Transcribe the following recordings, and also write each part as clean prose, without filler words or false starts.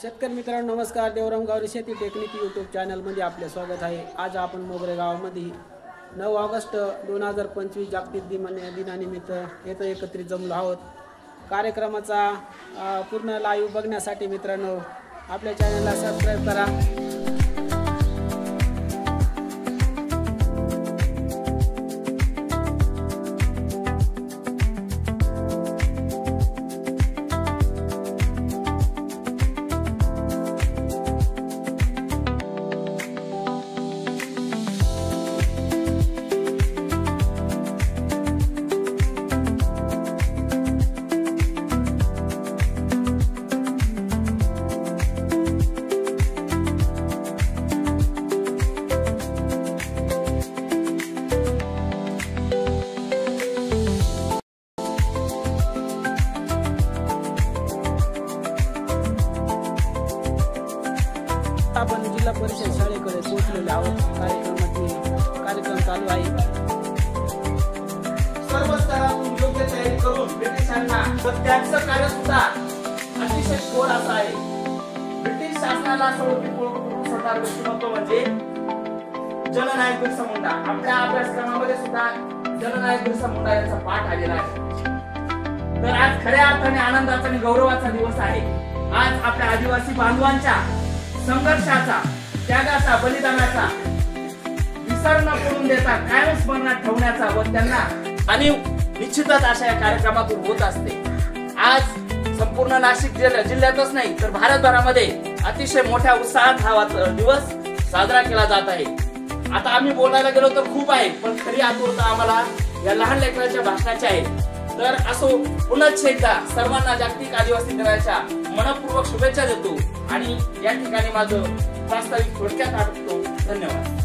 शेतकरी मित्रांनो नमस्कार. देवराम गावरे शेती टेक्निक यूट्यूब चॅनलमध्ये आपले स्वागत आहे. आज आपण मोगरे गावामध्ये 9 ऑगस्ट 2025 जागतिक दिनानिमित्त येथे एकत्रित जमलो आहोत. कार्यक्रमाचा पूर्ण लाईव्ह बघण्यासाठी मित्रांनो आपल्या चॅनलला सबस्क्राईब करा. आपण जिल्हा परिषद शाळेकडे पोहोचलेले आहोत. कार्यक्रम चालू आहे. सर्व स्तरातून योग्य तयारी करून ब्रिटिशांना त्यांचं कार्य सुद्धा अतिशय थोर असं आहे. ब्रिटिश शासनाला सरदार व्यक्तिमत्व म्हणजे जननायक बिरसा मुंडा. आपल्या अभ्यासक्रमामध्ये सुद्धा जननायक बिरसा मुंडा यांचा पाठ आलेला आहे. तर आज खऱ्या अर्थाने आनंदाचा आणि गौरवाचा दिवस आहे. आज आपल्या आदिवासी बांधवांच्या संघर्षाचा, त्यागाचा, बलिदानाचा विसर न पडून देता कायम स्मरणात ठेवण्याचा व त्यांना आणि निश्चितच अशा या कार्यक्रमातून होत असते. आज संपूर्ण नाशिक जिल्ह्यातच नाही तर भारतभरामध्ये अतिशय मोठ्या उत्साहात हा दिवस साजरा केला जात आहे. आता आम्ही बोलायला गेलो तर खूप आहे, पण खरी आतुरता आम्हाला या लहान लेकरांच्या भाषणाची आहे. तर असो पुनश्च एकदा सर्वांना जागतिक आदिवासी दिनाच्या मनपूर्वक शुभेच्छा देतो आणि या ठिकाणी माझं प्रास्ताविक थोडक्यात आटपतो. धन्यवाद.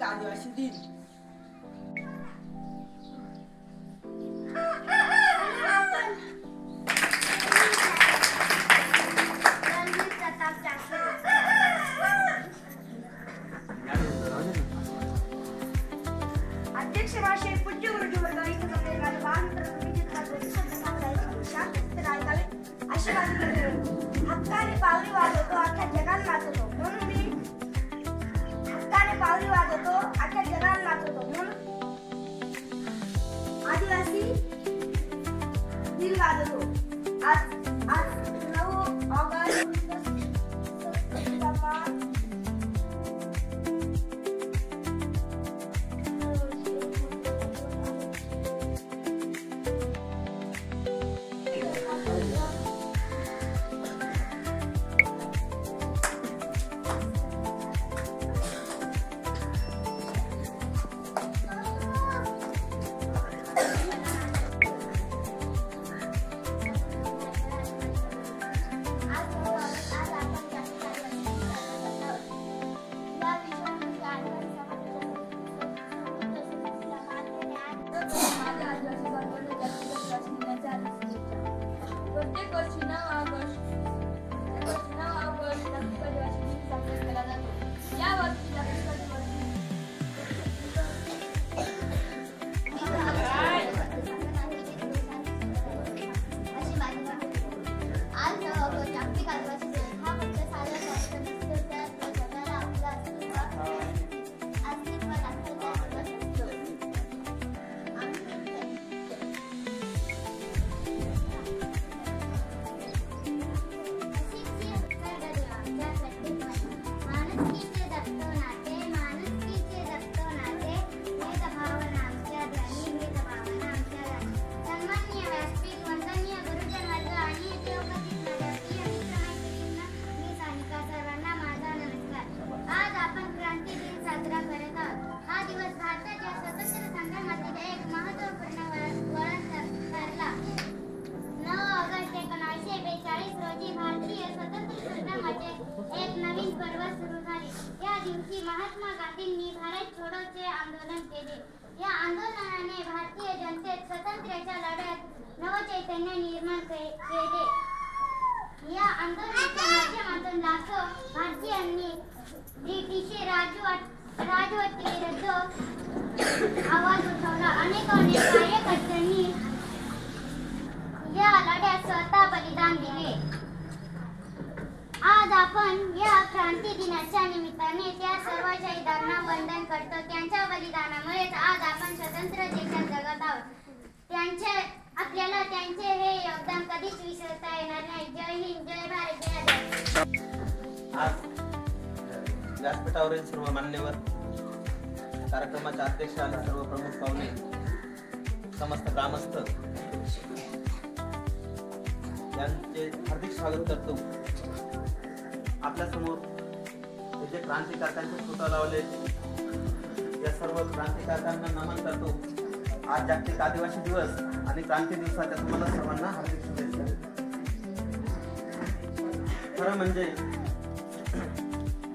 आदिवासी दिन अध्यक्ष भाषे पूज्य गुरुजी वर्गाने हक्काने पावली वाजवतो, अख्ख्या जगाला नाचवतो. म्हणून मी हक्काने पावली वाजवतो. वाजवतो, अख्ख्या जगाला नाचवतो. म्हणून आदिवासी दिल वाजवतो. आज 9 ऑगस्ट प्रत्येक वर्षी 9 ऑगस्ट जागतिक आदिवासी दिन साजरा केला जातो. या वर्षी जागतिक आदिवासी आज 9 ऑगस्ट जागतिक आदिवासी दिन हा फक्त साजरा करायचा नसतो, तर जगाला आपलं अस्तित्व दाखवायचा दिवस असतो. महात्मा गांधींनी भारत छोडोचे आंदोलन केले. या आंदोलनाने भारतीय जनतेत स्वातंत्र्याच्या लढ्यात नवचैतन्य निर्माण केले. या आंदोलनाच्या माध्यमातून लाखो भारतीयांनी ब्रिटिश राजवटीविरुद्ध आवाज उठवला. अनेक कार्यकर्त्यांनी या लढ्यात स्वतः बलिदान दिले. आज आपण या क्रांती दिनाच्या निमित्ताने त्या सर्व शहीदांना वंदन करतो. त्यांच्या बलिदानामुळेच आज आपण स्वतंत्र देशात जगत आहोत. आपल्याला त्यांचे हे योगदान कधीच विसरता येणार नाही. जय हिंद, जय भारत, जय आदिवासी. आज व्यासपीठावरील सर्व मान्यवर, कार्यक्रमाचे अध्यक्ष आणि सर्व प्रमुख पाहुणे, समस्त ग्रामस्थ यांचे हार्दिक स्वागत करतो. आपल्या समोर हे जे क्रांतिकारकांचे फोटो लावले, या सर्व क्रांतिकारकांना नमन करतो. आज जागतिक आदिवासी दिवस आणि क्रांती दिवसाच्या तुम्हाला सर्वांना हार्दिक शुभेच्छा. खरं म्हणजे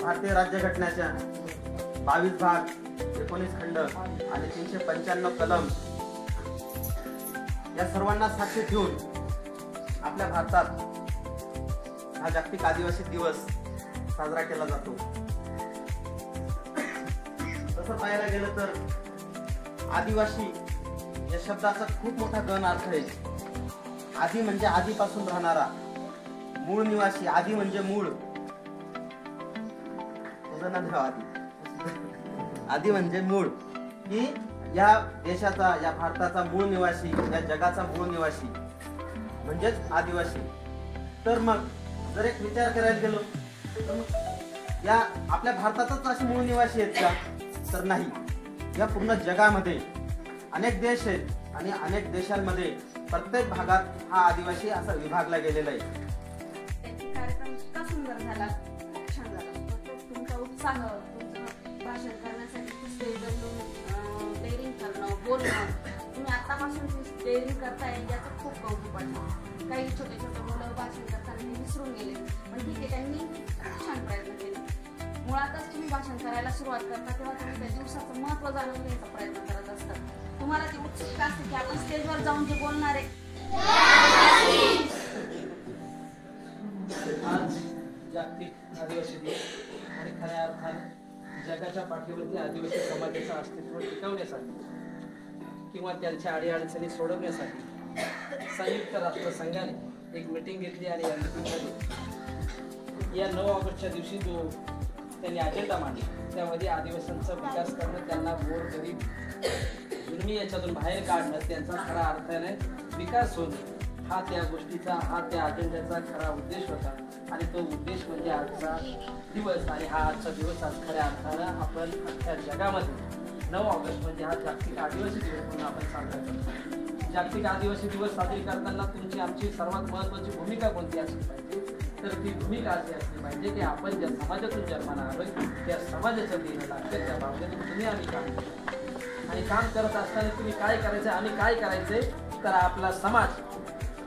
भारतीय राज्यघटनेच्या 22 भाग, 19 खंड आणि 395 कलम या सर्वांना साक्षी ठेवून आपल्या भारतात हा जागतिक आदिवासी दिवस साजरा केला जातो. तसं पाहायला गेलं तर आदिवासी या शब्दाचा खूप मोठा गण अर्थ आहे. आदी म्हणजे आधीपासून राहणारा, मूळ निवासी. आदी म्हणजे मूळ, आदी म्हणजे मूळ, की या देशाचा, या भारताचा मूळ निवासी, या जगाचा मूळ निवासी म्हणजेच आदिवासी. तर मग जर एक विचार करायला गेलो तर या आपल्या भारतातच असे मूळ निवासी आहेत का? तर नाही. या पूर्ण जगामध्ये अनेक देश आहेत आणि अनेक देशांमध्ये प्रत्येक भागात हा आदिवासी असा विभागला गेलेला आहे. कार्यक्रम इतका सुंदर झाला, खूप छान झाला. तुमचा उत्साह, तुमचं भाषण करण्यासाठी स्टेजवर डेअरिंग करणं, बोलणं, तुम्ही आतापासून डेअरिंग करताय याचं खूप कौतुक वाटतं. काही छोटे छोटे मुलं भाषण करताना ते विसरून गेले, पण ठीक आहे, त्यांनी खूप छान प्रयत्न केले. मुळातच तुम्ही भाषण करायला सुरुवात करता तेव्हा तुम्ही त्या दिवसाचं महत्त्व जाणून घ्यायचा प्रयत्न करत असता. तुम्हाला ती उत्सुकता असते की आपण स्टेजवर जाऊन जे बोलणार आहे. आज जागतिक आदिवासी दिन आणि खऱ्या अर्थाने जगाच्या पाठीवरती आदिवासी समाजाचं अस्तित्व टिकवण्यासाठी किंवा त्यांच्या अडीअडचणी सोडवण्यासाठी संयुक्त राष्ट्रसंघाने एक मीटिंग घेतली आणि या मीटिंगमध्ये या 9 ऑगस्टच्या दिवशी जो त्यांनी अजेंडा मांडला, त्यामध्ये आदिवासींचा विकास करणं, त्यांना गोरगरीब जन्मी याच्यातून बाहेर काढणं, त्यांचा खऱ्या अर्थाने विकास होणं, हा त्या गोष्टीचा, हा त्या अजेंड्याचा खरा उद्देश होता. आणि तो उद्देश म्हणजे आजचा दिवस. आणि हा आजचा दिवस आज खऱ्या अर्थानं आपण अख्ख्या जगामध्ये 9 ऑगस्ट म्हणजे हा जागतिक आदिवासी दिवस म्हणून आपण साजरा करतो. जागतिक आदिवासी दिवस साजरी करताना तुमची आमची सर्वात महत्त्वाची भूमिका कोणती असली पाहिजे, तर ती भूमिका अशी असली पाहिजे की आपण ज्या समाजातून जन्माला आलोय त्या समाजाचं देणं लागतं, त्या बाबतीत तुम्ही आम्ही काम करतो. आणि काम करत असताना तुम्ही काय करायचं, आम्ही काय करायचंय, तर आपला समाज,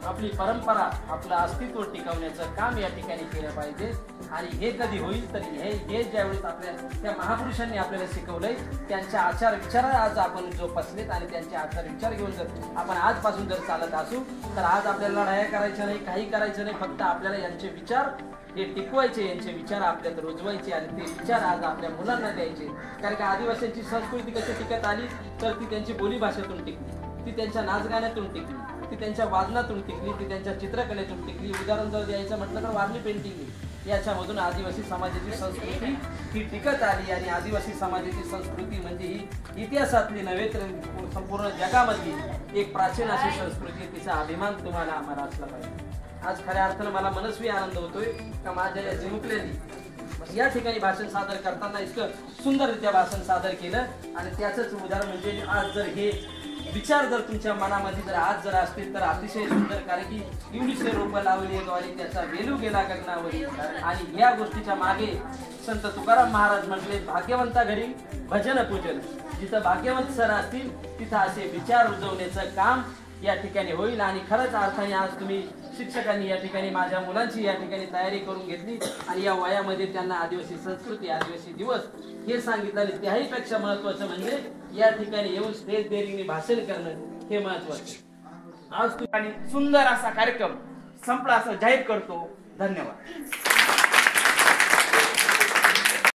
आपली परंपरा, आपलं अस्तित्व टिकवण्याचं काम या ठिकाणी केलं पाहिजे. आणि हे कधी होईल तर हे ज्यावेळेस आपल्या त्या महापुरुषांनी आपल्याला शिकवलंय त्यांच्या आचार विचार आज आपण जोपासलेत आणि त्यांचे आचार विचार घेऊन जर आपण आजपासून जर चालत असू तर आज आपल्याला लढाया करायच्या नाही, काही करायचं नाही, फक्त आपल्याला यांचे विचार हे टिकवायचे, यांचे विचार आपल्यात रुजवायचे आणि ते विचार आज आपल्या मुलांना द्यायचे. कारण का आदिवासींची संस्कृती कशी टिकत आली तर ती त्यांची बोलीभाषेतून टिकली, ती त्यांच्या नाचगाण्यातून टिकली, ती त्यांच्या वादनातून टिकली, ती त्यांच्या चित्रकलेतून टिकली. उदाहरण जर द्यायचं म्हटलं तर वारली पेंटिंग, याच्यामधून आदिवासी समाजाची संस्कृती ही टिकत आली. आणि आदिवासी समाजाची संस्कृती म्हणजे ही इतिहासातली नव्हे तर संपूर्ण जगामधली एक प्राचीन अशी संस्कृती, तिचा अभिमान तुम्हाला आम्हाला असला पाहिजे. आज खऱ्या अर्थानं मला मनस्वी आनंद होतोय का माझ्या या जिमुकलेली या ठिकाणी भाषण सादर करताना इतकं सुंदररित्या भाषण सादर केलं. आणि त्याचंच उदाहरण म्हणजे आज जर हे विचार जर तुमच्या मनामध्ये जर आज जर असतील तर अतिशय सुंदर, कारण की एवढीशे रोपं लावली आणि त्याचा वेलू गेला गगनावरी. आणि या गोष्टीच्या मागे संत तुकाराम महाराज म्हटले, भाग्यवंता घरी भजन पूजन. जिथं भाग्यवंत सर असतील तिथं असे विचार रुजवण्याचं काम या ठिकाणी होईल. आणि खरंच अर्थाने आज तुम्ही शिक्षकांनी या ठिकाणी माझ्या मुलांची या ठिकाणी तयारी करून घेतली आणि या वयामध्ये त्यांना आदिवासी संस्कृती, आदिवासी दिवस हे सांगितलं. आणि त्याहीपेक्षा महत्वाचं म्हणजे या ठिकाणी येऊन स्टेज डेअरिंगने भाषण करणं हे महत्वाचं. आज तुम्ही सुंदर असा कार्यक्रम संपला असं जाहीर करतो. धन्यवाद.